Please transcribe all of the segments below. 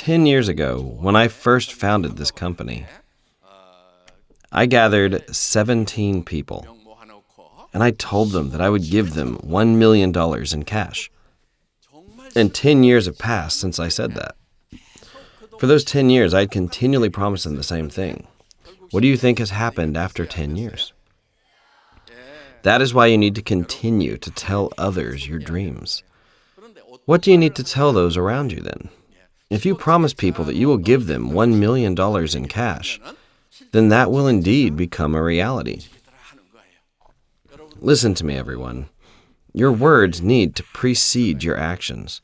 10 years ago, when I first founded this company, I gathered 17 people, and I told them that I would give them $1 million in cash. And 10 years have passed since I said that. For those 10 years, I'd continually promised them the same thing. What do you think has happened after 10 years? That is why you need to continue to tell others your dreams. What do you need to tell those around you then? If you promise people that you will give them $1 million in cash, then that will indeed become a reality. Listen to me, everyone. Your words need to precede your actions.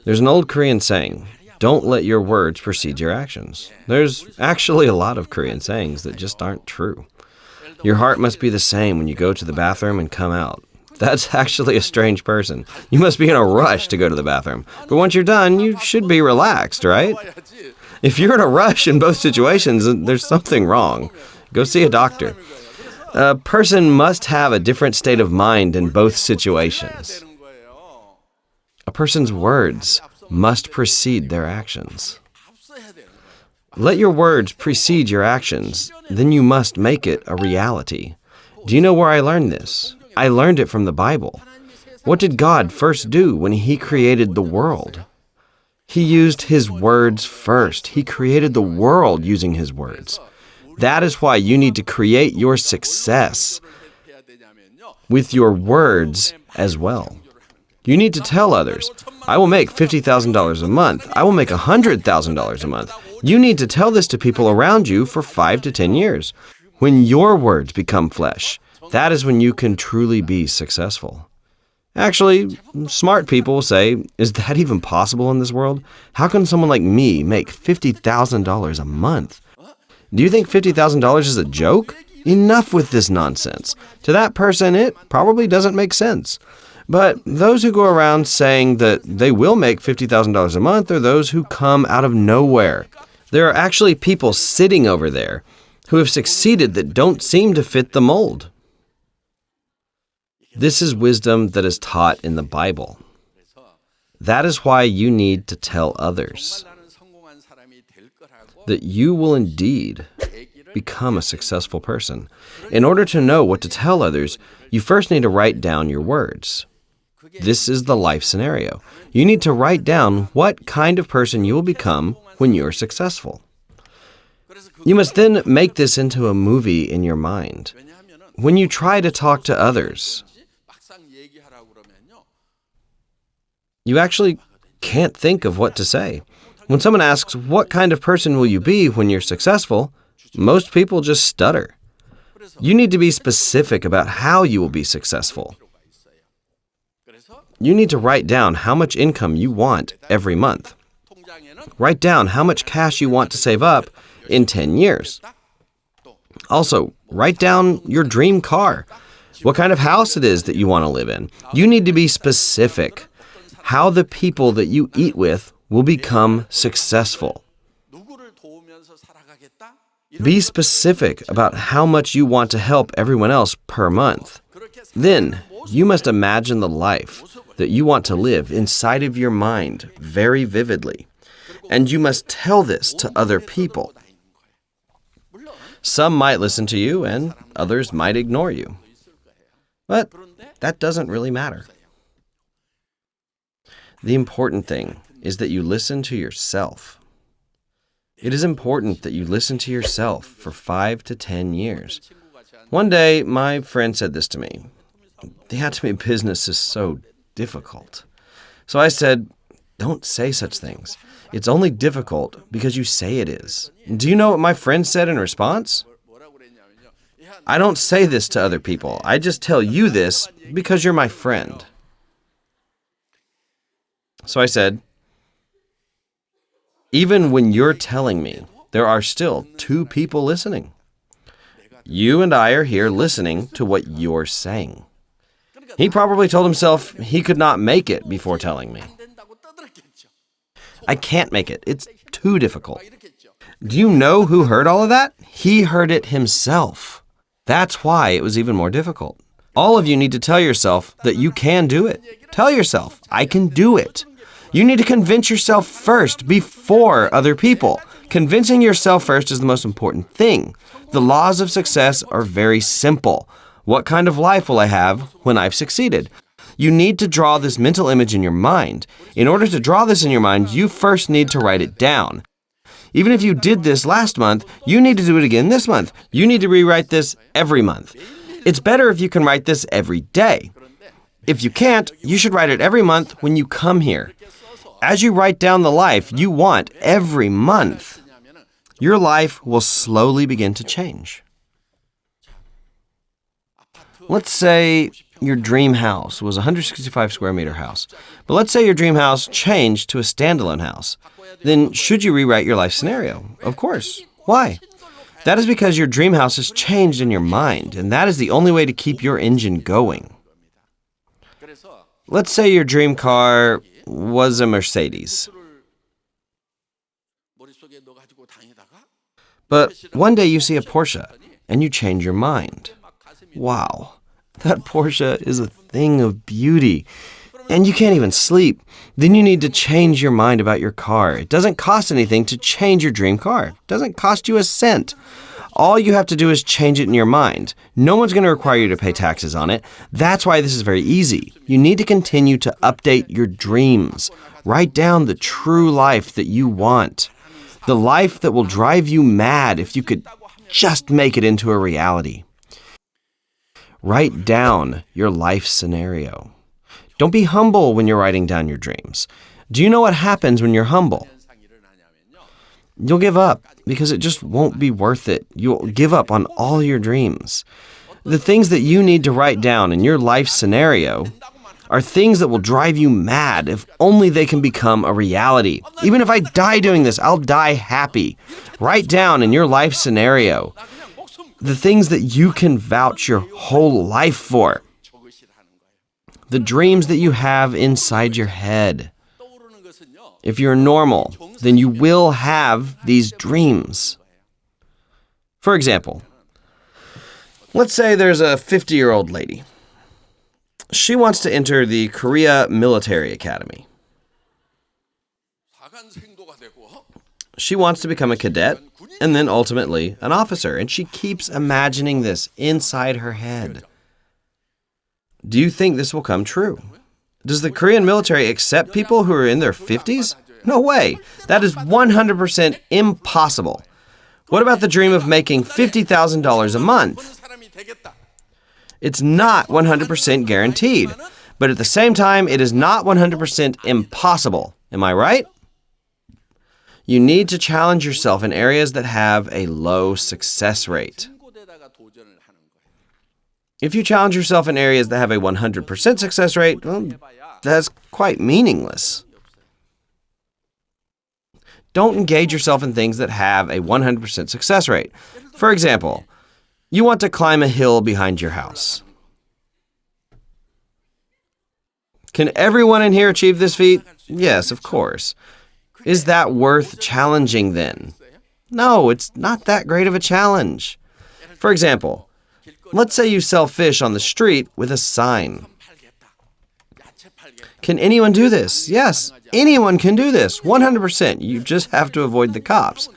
There's an old Korean saying, don't let your words precede your actions. There's actually a lot of Korean sayings that just aren't true. Your heart must be the same when you go to the bathroom and come out. That's actually a strange person. You must be in a rush to go to the bathroom. But once you're done, you should be relaxed, right? If you're in a rush in both situations, there's something wrong. Go see a doctor. A person must have a different state of mind in both situations. A person's words must precede their actions. Let your words precede your actions, then you must make it a reality. Do you know where I learned this? I learned it from the Bible. What did God first do when He created the world? He used His words first. He created the world using His words. That is why you need to create your success with your words as well. You need to tell others, I will make $50,000 a month. I will make $100,000 a month. You need to tell this to people around you for 5 to 10 years. When your words become flesh, that is when you can truly be successful. Actually, smart people will say, is that even possible in this world? How can someone like me make $50,000 a month? Do you think $50,000 is a joke? Enough with this nonsense. To that person, it probably doesn't make sense. But those who go around saying that they will make $50,000 a month are those who come out of nowhere. There are actually people sitting over there who have succeeded that don't seem to fit the mold. This is wisdom that is taught in the Bible. That is why you need to tell others that you will indeed become a successful person. In order to know what to tell others, you first need to write down your words. This is the life scenario. You need to write down what kind of person you will become when you're successful. You must then make this into a movie in your mind. When you try to talk to others, you actually can't think of what to say. When someone asks, what kind of person will you be when you're successful? Most people just stutter. You need to be specific about how you will be successful. You need to write down how much income you want every month. Write down how much cash you want to save up in 10 years. Also, write down your dream car, what kind of house it is that you want to live in. You need to be specific. How the people that you eat with will become successful. Be specific about how much you want to help everyone else per month. Then, you must imagine the life that you want to live inside of your mind very vividly. And you must tell this to other people. Some might listen to you and others might ignore you. But that doesn't really matter. The important thing is that you listen to yourself. It is important that you listen to yourself for 5 to 10 years. One day, my friend said this to me. The Attittude business is so difficult. So I said, don't say such things. It's only difficult because you say it is. Do you know what my friend said in response? I don't say this to other people. I just tell you this because you're my friend. So I said, even when you're telling me, there are still 2 people listening. You and I are here listening to what you're saying. He probably told himself he could not make it before telling me. I can't make it. It's too difficult. Do you know who heard all of that? He heard it himself. That's why it was even more difficult. All of you need to tell yourself that you can do it. Tell yourself, I can do it. You need to convince yourself first before other people. Convincing yourself first is the most important thing. The laws of success are very simple. What kind of life will I have when I've succeeded? You need to draw this mental image in your mind. In order to draw this in your mind, you first need to write it down. Even if you did this last month, you need to do it again this month. You need to rewrite this every month. It's better if you can write this every day. If you can't, you should write it every month when you come here. As you write down the life you want every month, your life will slowly begin to change. Let's say your dream house was a 165 square meter house. But let's say your dream house changed to a standalone house. Then should you rewrite your life scenario? Of course. Why? That is because your dream house has changed in your mind, and that is the only way to keep your engine going. Let's say your dream car was a Mercedes. But one day you see a Porsche, and you change your mind. Wow, that Porsche is a thing of beauty, and you can't even sleep. Then you need to change your mind about your car. It doesn't cost anything to change your dream car. It doesn't cost you a cent. All you have to do is change it in your mind. No one's going to require you to pay taxes on it. That's why this is very easy. You need to continue to update your dreams. Write down the true life that you want. The life that will drive you mad if you could just make it into a reality. Write down your life scenario. Don't be humble when you're writing down your dreams. Do you know what happens when you're humble? You'll give up because it just won't be worth it. You'll give up on all your dreams. The things that you need to write down in your life scenario are things that will drive you mad if only they can become a reality. Even if I die doing this, I'll die happy. Write down in your life scenario the things that you can vouch your whole life for. The dreams that you have inside your head. If you're normal, then you will have these dreams. For example, let's say there's a 50-year-old lady. She wants to enter the Korea Military Academy. She wants to become a cadet and then ultimately an officer, and she keeps imagining this inside her head. Do you think this will come true? Does the Korean military accept people who are in their 50s? No way. That is 100% impossible. What about the dream of making $50,000 a month? It's not 100% guaranteed, but at the same time, it is not 100% impossible. Am I right? You need to challenge yourself in areas that have a low success rate. If you challenge yourself in areas that have a 100% success rate, well, that's quite meaningless. Don't engage yourself in things that have a 100% success rate. For example, you want to climb a hill behind your house. Can everyone in here achieve this feat? Yes, of course. Is that worth challenging then? No, it's not that great of a challenge. For example, let's say you sell fish on the street with a sign. Can anyone do this? Yes, anyone can do this, 100%. You just have to avoid the cops.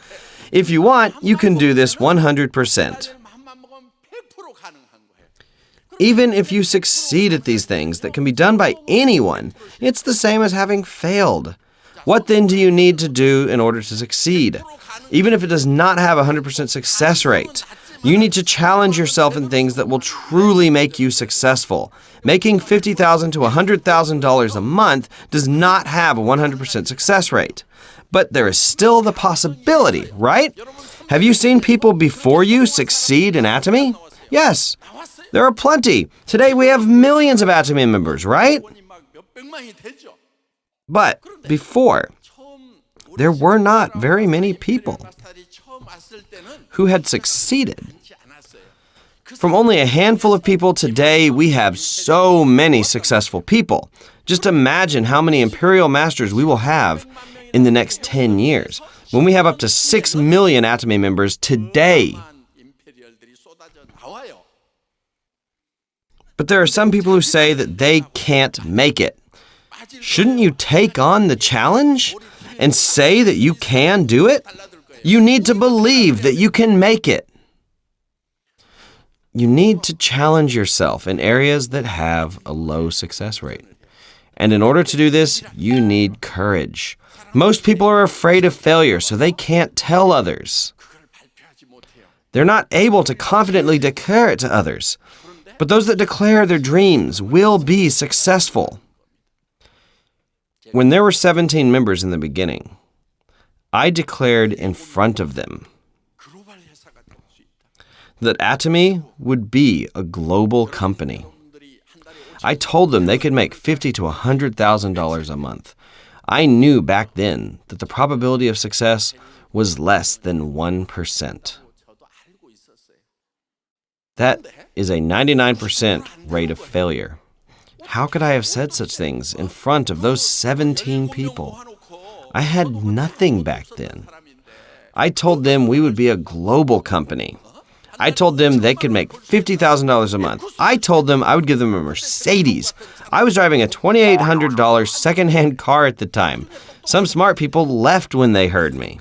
If you want, you can do this 100%. Even if you succeed at these things that can be done by anyone, it's the same as having failed. What then do you need to do in order to succeed? Even if it does not have a 100% success rate, you need to challenge yourself in things that will truly make you successful. Making $50,000 to $100,000 a month does not have a 100% success rate. But there is still the possibility, right? Have you seen people before you succeed in Atomy? Yes, there are plenty. Today we have millions of Atomy members, right? But before, there were not very many people who had succeeded. From only a handful of people today, we have so many successful people. Just imagine how many Imperial Masters we will have in the next 10 years, when we have up to 6 million Atomy members today. But there are some people who say that they can't make it. Shouldn't you take on the challenge and say that you can do it? You need to believe that you can make it. You need to challenge yourself in areas that have a low success rate. And in order to do this, you need courage. Most people are afraid of failure, so they can't tell others. They're not able to confidently declare it to others. But those that declare their dreams will be successful. When there were 17 members in the beginning, I declared in front of them that Atomy would be a global company. I told them they could make $50,000 to $100,000 a month. I knew back then that the probability of success was less than 1%. That is a 99% rate of failure. How could I have said such things in front of those 17 people? I had nothing back then. I told them we would be a global company. I told them they could make $50,000 a month. I told them I would give them a Mercedes. I was driving a $2,800 secondhand car at the time. Some smart people left when they heard me.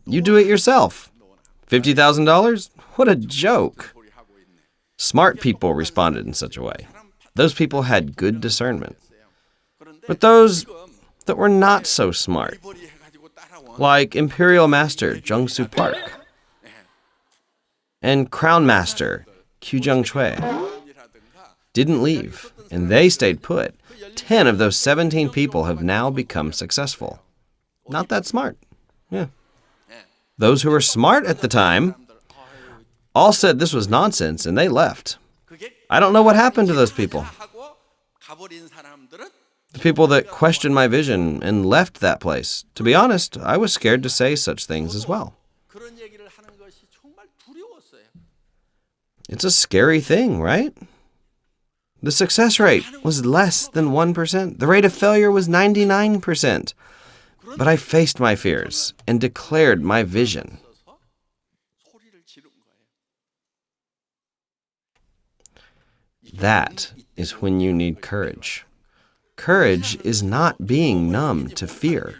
You do it yourself. $50,000? What a joke. Smart people responded in such a way. Those people had good discernment. But those that were not so smart, like Imperial Master Jung-Soo Park and Crown Master Kyujung Choi, didn't leave, and they stayed put. 10 of those 17 people have now become successful. Not that smart. Yeah. Those who were smart at the time all said this was nonsense, and they left. I don't know what happened to those people. The people that questioned my vision and left that place. To be honest, I was scared to say such things as well. It's a scary thing, right? The success rate was less than 1%. The rate of failure was 99%. But I faced my fears and declared my vision. That is when you need courage. Courage is not being numb to fear.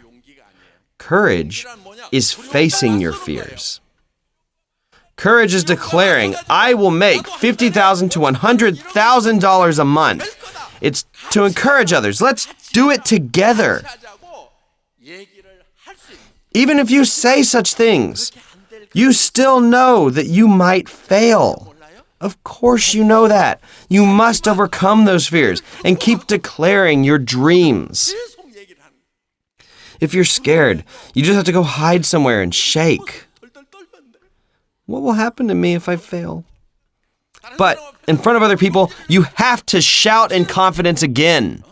Courage is facing your fears. Courage is declaring, I will make $50,000 to $100,000 a month. It's to encourage others. Let's do it together. Even if you say such things, you still know that you might fail. Of course you know that. You must overcome those fears and keep declaring your dreams. If you're scared, you just have to go hide somewhere and shake. What will happen to me if I fail? But in front of other people, you have to shout in confidence again.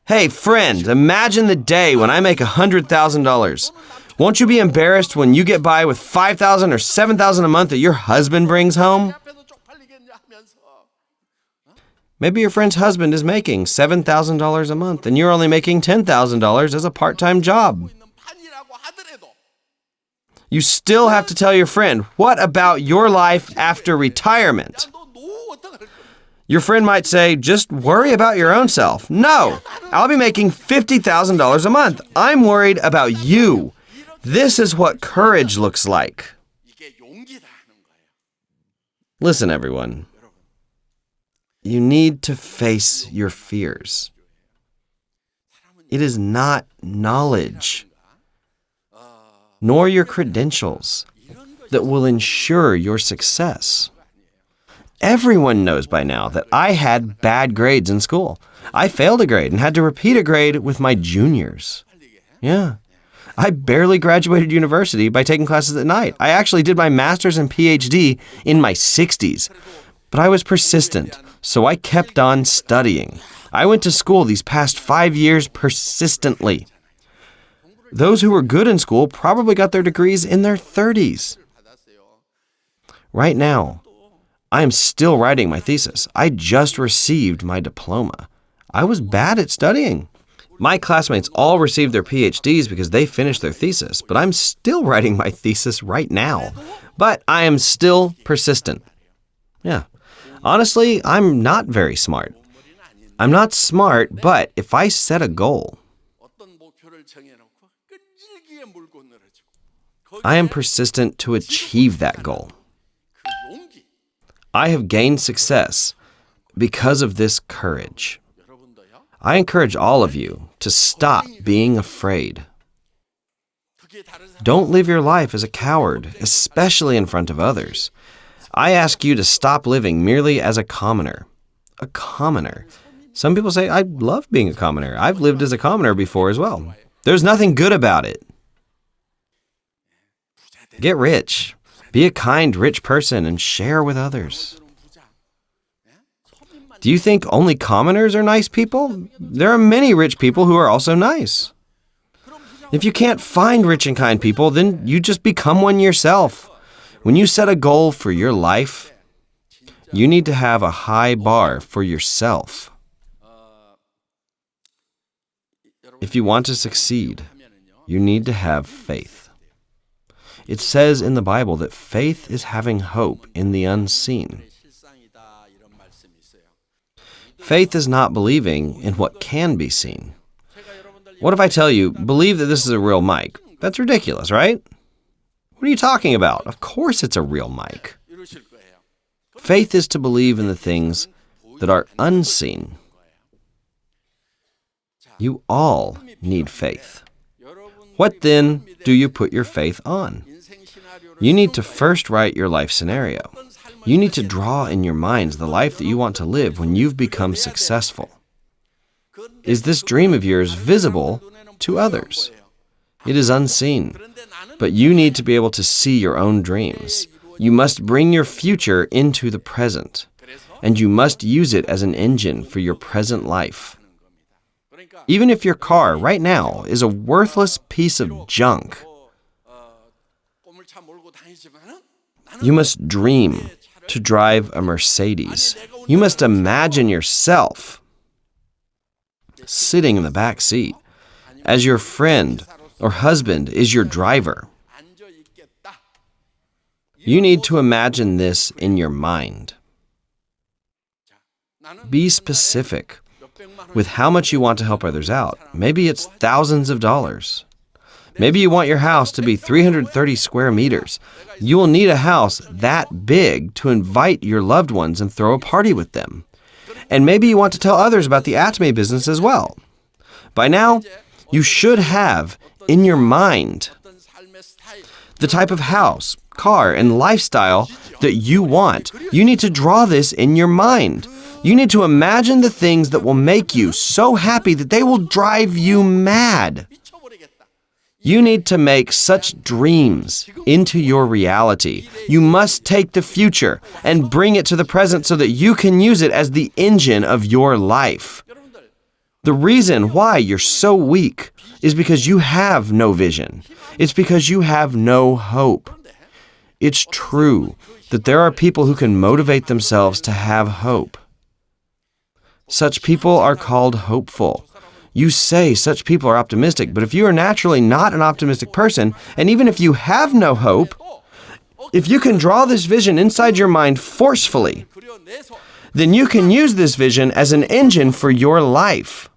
Hey, friend, imagine the day when I make $100,000. Won't you be embarrassed when you get by with $5,000 or $7,000 a month that your husband brings home? Maybe your friend's husband is making $7,000 a month and you're only making $10,000 as a part-time job. You still have to tell your friend, what about your life after retirement? Your friend might say, just worry about your own self. No, I'll be making $50,000 a month. I'm worried about you. This is what courage looks like. Listen, everyone. You need to face your fears. It is not knowledge, nor your credentials, that will ensure your success. Everyone knows by now that I had bad grades in school. I failed a grade and had to repeat a grade with my juniors. Yeah. I barely graduated university by taking classes at night. I actually did my master's and PhD in my 60s. But I was persistent, so I kept on studying. I went to school these past 5 years persistently. Those who were good in school probably got their degrees in their 30s. Right now, I am still writing my thesis. I just received my diploma. I was bad at studying. My classmates all received their PhDs because they finished their thesis, but I'm still writing my thesis right now. But I am still persistent. Yeah. Honestly, I'm not very smart. I'm not smart, but if I set a goal, I am persistent to achieve that goal. I have gained success because of this courage. I encourage all of you to stop being afraid. Don't live your life as a coward, especially in front of others. I ask you to stop living merely as a commoner. A commoner. Some people say, I love being a commoner. I've lived as a commoner before as well. There's nothing good about it. Get rich. Be a kind, rich person and share with others. Do you think only commoners are nice people? There are many rich people who are also nice. If you can't find rich and kind people, then you just become one yourself. When you set a goal for your life, you need to have a high bar for yourself. If you want to succeed, you need to have faith. It says in the Bible that faith is having hope in the unseen. Faith is not believing in what can be seen. What if I tell you, believe that this is a real mic? That's ridiculous, right? What are you talking about? Of course it's a real mic. Faith is to believe in the things that are unseen. You all need faith. What then do you put your faith on? You need to first write your life scenario. You need to draw in your minds the life that you want to live when you've become successful. Is this dream of yours visible to others? It is unseen, but you need to be able to see your own dreams. You must bring your future into the present, and you must use it as an engine for your present life. Even if your car right now is a worthless piece of junk, you must dream to drive a Mercedes. You must imagine yourself sitting in the back seat as your friend or husband is your driver. You need to imagine this in your mind. Be specific with how much you want to help others out. Maybe it's thousands of dollars. Maybe you want your house to be 330 square meters. You will need a house that big to invite your loved ones and throw a party with them. And maybe you want to tell others about the Attittude business as well. By now, you should have in your mind the type of house, car, and lifestyle that you want. You need to draw this in your mind. You need to imagine the things that will make you so happy that they will drive you mad. You need to make such dreams into your reality. You must take the future and bring it to the present so that you can use it as the engine of your life. The reason why you're so weak is because you have no vision. It's because you have no hope. It's true that there are people who can motivate themselves to have hope. Such people are called hopeful. You say such people are optimistic, but if you are naturally not an optimistic person, and even if you have no hope, if you can draw this vision inside your mind forcefully, then you can use this vision as an engine for your life.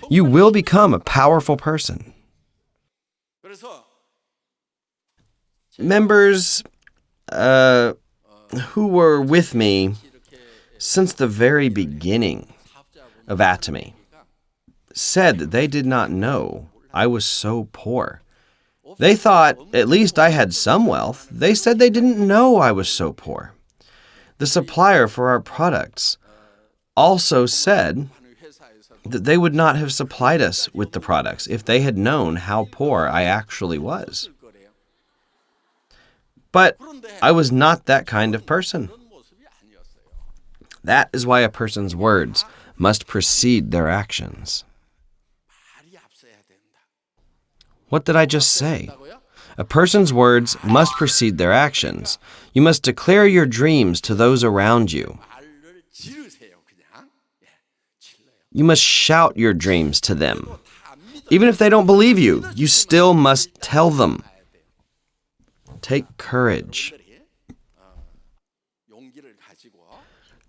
You will become a powerful person. Members who were with me since the very beginning of Attittude said that they did not know I was so poor. They thought at least I had some wealth. They said they didn't know I was so poor. The supplier for our products also said that they would not have supplied us with the products if they had known how poor I actually was. But I was not that kind of person. That is why a person's words must precede their actions. What did I just say? A person's words must precede their actions. You must declare your dreams to those around you. You must shout your dreams to them. Even if they don't believe you, you still must tell them. Take courage.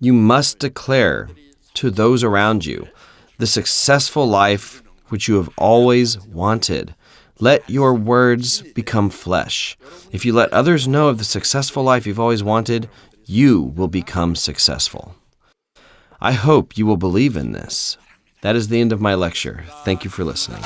You must declare to those around you the successful life which you have always wanted. Let your words become flesh. If you let others know of the successful life you've always wanted, you will become successful. I hope you will believe in this. That is the end of my lecture. Thank you for listening.